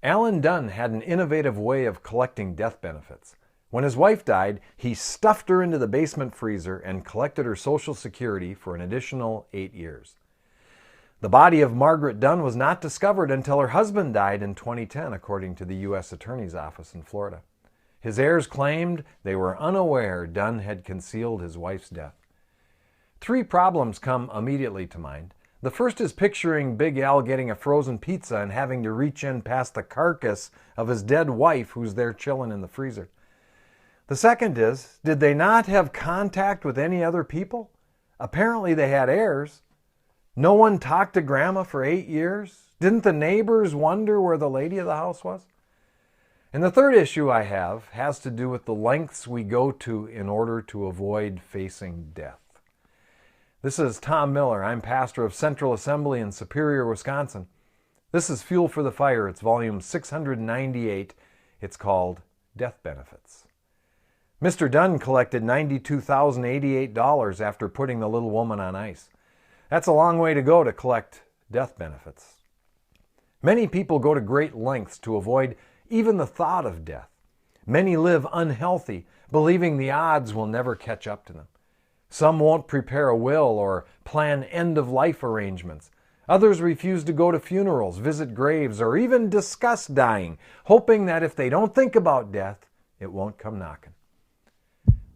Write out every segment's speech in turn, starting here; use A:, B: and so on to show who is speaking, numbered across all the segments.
A: Alan Dunn had an innovative way of collecting death benefits. When his wife died, he stuffed her into the basement freezer and collected her Social Security for an additional 8 years. The body of Margaret Dunn was not discovered until her husband died in 2010, according to the U.S. Attorney's Office in Florida. His heirs claimed they were unaware Dunn had concealed his wife's death. 3 problems come immediately to mind. The first is picturing Big Al getting a frozen pizza and having to reach in past the carcass of his dead wife who's there chilling in the freezer. The second is, did they not have contact with any other people? Apparently they had heirs. No one talked to Grandma for 8 years? Didn't the neighbors wonder where the lady of the house was? And the third issue I have has to do with the lengths we go to in order to avoid facing death. This is Tom Miller. I'm pastor of Central Assembly in Superior, Wisconsin. This is Fuel for the Fire. It's volume 698. It's called Death Benefits. Mr. Dunn collected $92,088 after putting the little woman on ice. That's a long way to go to collect death benefits. Many people go to great lengths to avoid even the thought of death. Many live unhealthy, believing the odds will never catch up to them. Some won't prepare a will or plan end-of-life arrangements. Others refuse to go to funerals, visit graves, or even discuss dying, hoping that if they don't think about death, it won't come knocking.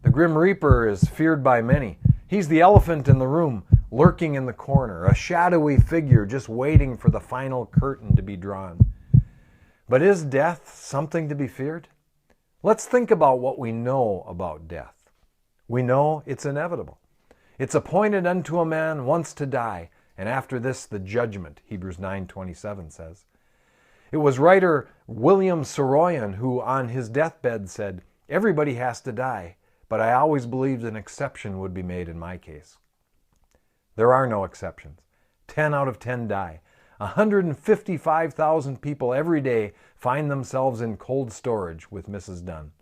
A: The Grim Reaper is feared by many. He's the elephant in the room, lurking in the corner, a shadowy figure just waiting for the final curtain to be drawn. But is death something to be feared? Let's think about what we know about death. We know it's inevitable. It's appointed unto a man once to die, and after this the judgment, Hebrews 9:27 says. It was writer William Saroyan who on his deathbed said, "Everybody has to die, but I always believed an exception would be made in my case." There are no exceptions. 10 out of 10 die. 155,000 people every day find themselves in cold storage with Mrs. Dunn.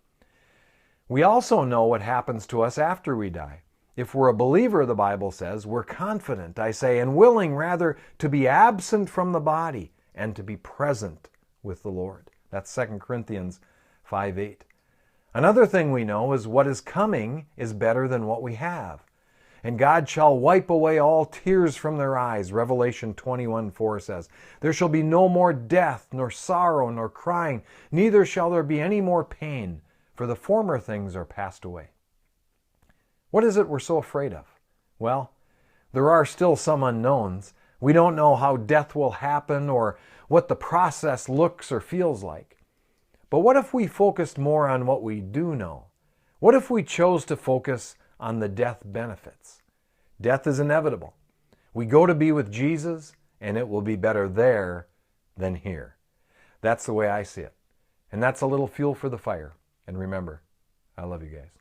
A: We also know what happens to us after we die. If we're a believer, the Bible says, we're confident, I say, and willing rather to be absent from the body and to be present with the Lord. That's 2 Corinthians 5:8. Another thing we know is what is coming is better than what we have. And God shall wipe away all tears from their eyes, Revelation 21:4 says. There shall be no more death, nor sorrow, nor crying, neither shall there be any more pain, for the former things are passed away. What is it we're so afraid of? Well, there are still some unknowns. We don't know how death will happen or what the process looks or feels like. But what if we focused more on what we do know? What if we chose to focus on the death benefits? Death is inevitable. We go to be with Jesus, and it will be better there than here. That's the way I see it. And that's a little fuel for the fire. And remember, I love you guys.